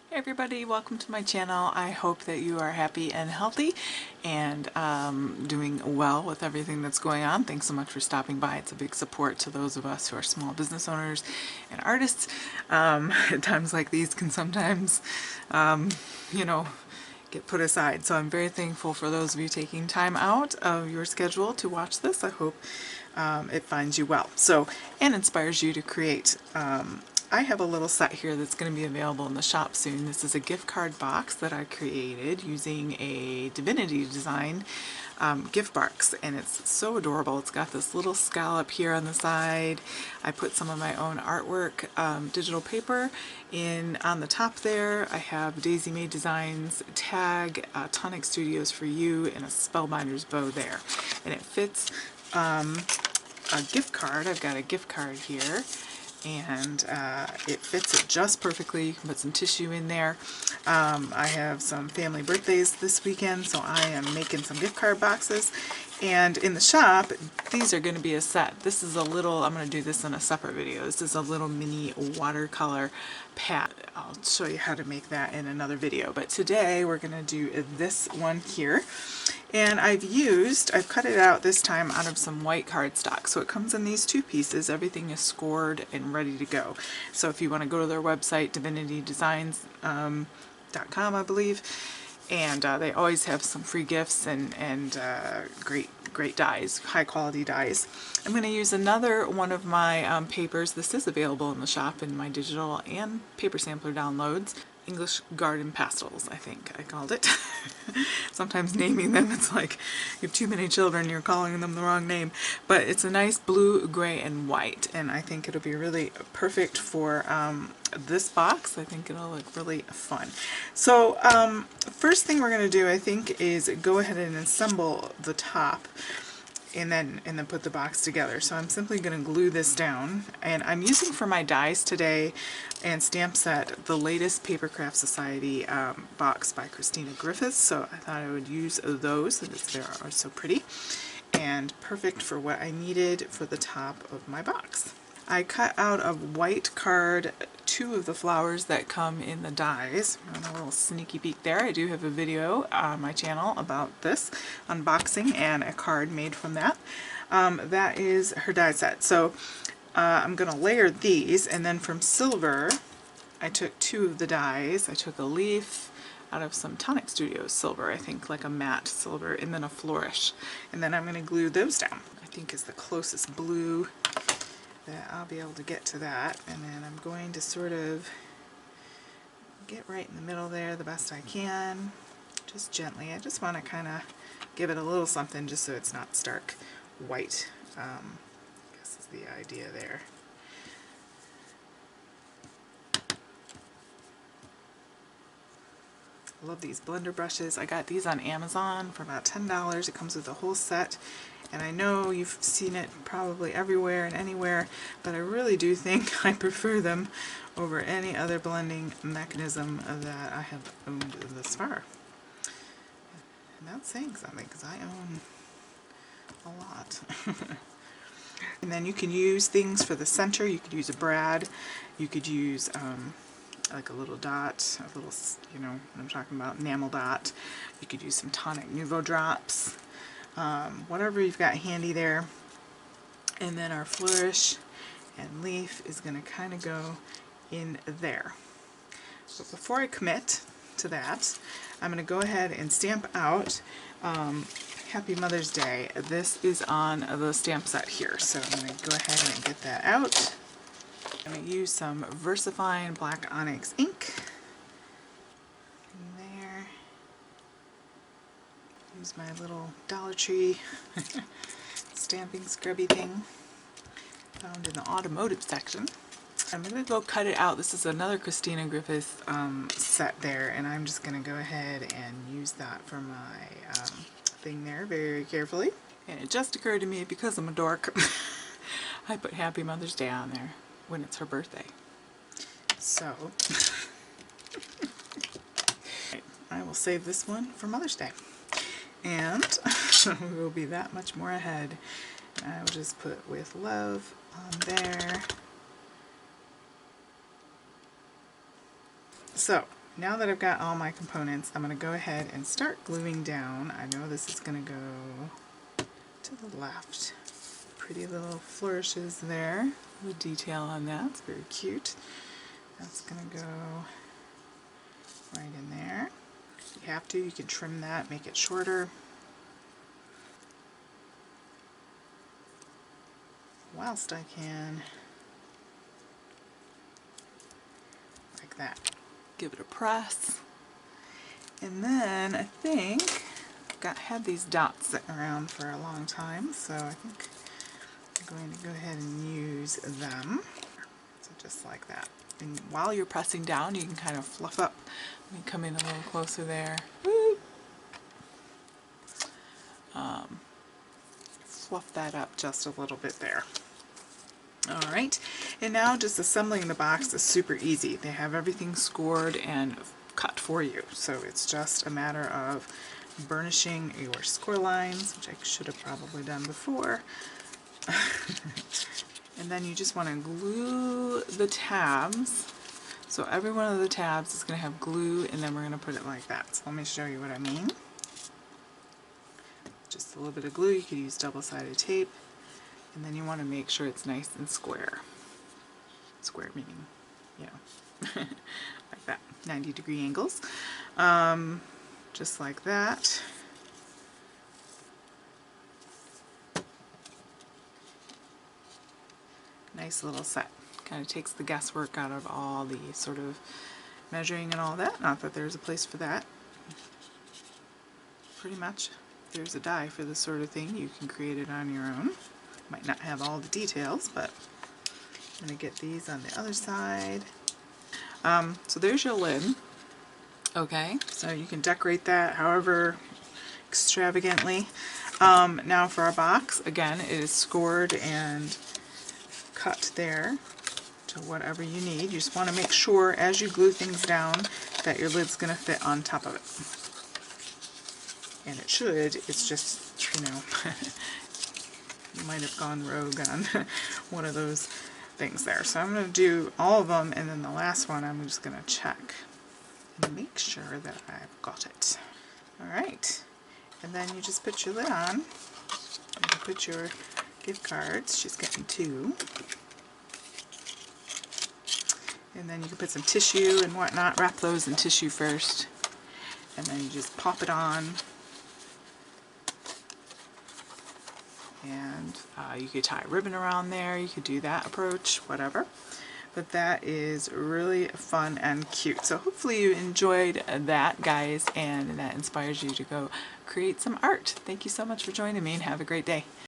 Hey everybody, welcome to my channel. I hope that you are happy and healthy and doing well with everything that's going on. Thanks so much for stopping by. It's a big support to those of us who are small business owners and artists. At times like these can sometimes, you know, get put aside. So I'm very thankful for those of you taking time out of your schedule to watch this. I hope it finds you well. So, and inspires you to create. I have a little set here that's going to be available in the shop soon. This is a gift card box that I created using a Divinity Design gift box, and it's so adorable. It's got this little scallop here on the side. I put some of my own artwork, digital paper, in on the top there. I have Divinity Designs tag, Tonic Studios for you, and a Spellbinder's bow there. And it fits a gift card. I've got a gift card here, and it fits it just perfectly. You can put some tissue in there. I have some family birthdays this weekend, so I am making some gift card boxes. And in the shop, these are going to be a set. This is a little, I'm going to do this in a separate video. This is a little mini watercolor pad. I'll show you how to make that in another video. But today we're going to do this one here. And I've cut it out this time out of some white cardstock. So it comes in these two pieces. Everything is scored and ready to go. So if you want to go to their website, divinitydesigns.com, I believe, and they always have some free gifts and great dies, high quality dies. I'm going to use another one of my papers. This is available in the shop in my digital and paper sampler downloads. English Garden Pastels, I think I called it. Sometimes naming them, it's like you have too many children, you're calling them the wrong name. But it's a nice blue, gray, and white, and I think it'll be really perfect for this box. I think it'll look really fun. So first thing we're going to do, I think, is go ahead and assemble the top and then put the box together. So I'm simply going to glue this down, and I'm using for my dies today and stamp set the latest Paper Craft Society box by Christina Griffiths. So I thought I would use those, and they are so pretty and perfect for what I needed for the top of my box. I cut out of white card two of the flowers that come in the dies. A little sneaky peek there. I do have a video on my channel about this unboxing and a card made from that. That is her die set. So I'm going to layer these, and then from silver I took two of the dies. I took a leaf out of some Tonic Studios silver, I think, like a matte silver, and then a flourish. And then I'm going to glue those down. I think is the closest blue that I'll be able to get to that, and then I'm going to sort of get right in the middle there the best I can, just gently. I just want to kind of give it a little something just so it's not stark white. I guess is the idea there. I love these blender brushes. I got these on Amazon for about $10. It comes with a whole set, and I know you've seen it probably everywhere and anywhere, but I really do think I prefer them over any other blending mechanism that I have owned thus far. And that's saying something, because I own a lot. And then you can use things for the center. You could use a brad. You could use like a little dot, a little, you know what I'm talking about, enamel dot. You could use some Tonic Nouveau drops, whatever you've got handy there. And then our flourish and leaf is going to kind of go in there. But before I commit to that, I'm going to go ahead and stamp out Happy Mother's Day. This is on the stamp set here, so I'm going to go ahead and get that out. I'm going to use some VersaFine Black Onyx ink in there. Use my little Dollar Tree stamping scrubby thing found in the automotive section. I'm going to go cut it out. This is another Christina Griffiths set there, and I'm just going to go ahead and use that for my thing there very carefully. And it just occurred to me, because I'm a dork, I put Happy Mother's Day on there when it's her birthday. So I will save this one for Mother's Day, and we will be that much more ahead. And I will just put with love on there. So now that I've got all my components, I'm going to go ahead and start gluing down. I know this is going to go to the left. Pretty little flourishes there. The detail on that, it's very cute. That's going to go right in there. If you have to, you can trim that, make it shorter. Whilst I can, like that. Give it a press. And then I think I've had these dots sitting around for a long time, so I think I'm going to go ahead and use them. So just like that. And while you're pressing down, you can kind of fluff up. Let me come in a little closer there. Fluff that up just a little bit there. Alright, and now just assembling the box is super easy. They have everything scored and cut for you, so it's just a matter of burnishing your score lines, which I should have probably done before. And then you just want to glue the tabs. So every one of the tabs is going to have glue, and then we're going to put it like that. So let me show you what I mean. Just a little bit of glue. You could use double-sided tape. And then you want to make sure it's nice and square. Square meaning, you know, like that, 90-degree angles. Just like that. Nice little set. Kind of takes the guesswork out of all the sort of measuring and all that. Not that there's a place for that. Pretty much, there's a die for this sort of thing. You can create it on your own. Might not have all the details, but I'm going to get these on the other side. So there's your lid. Okay, so you can decorate that however extravagantly. Now for our box, again, it is scored and cut there to whatever you need. You just want to make sure as you glue things down that your lid's going to fit on top of it. And it should. It's just, you know, you might have gone rogue on one of those things there. So I'm going to do all of them, and then the last one I'm just going to check and make sure that I've got it. Alright, and then you just put your lid on, and you put your gift cards. She's getting 2. And then you can put some tissue and whatnot. Wrap those in tissue first, and then you just pop it on. And you could tie a ribbon around there, you could do that approach, whatever. But that is really fun and cute. So hopefully you enjoyed that, guys, and that inspires you to go create some art. Thank you so much for joining me, and have a great day.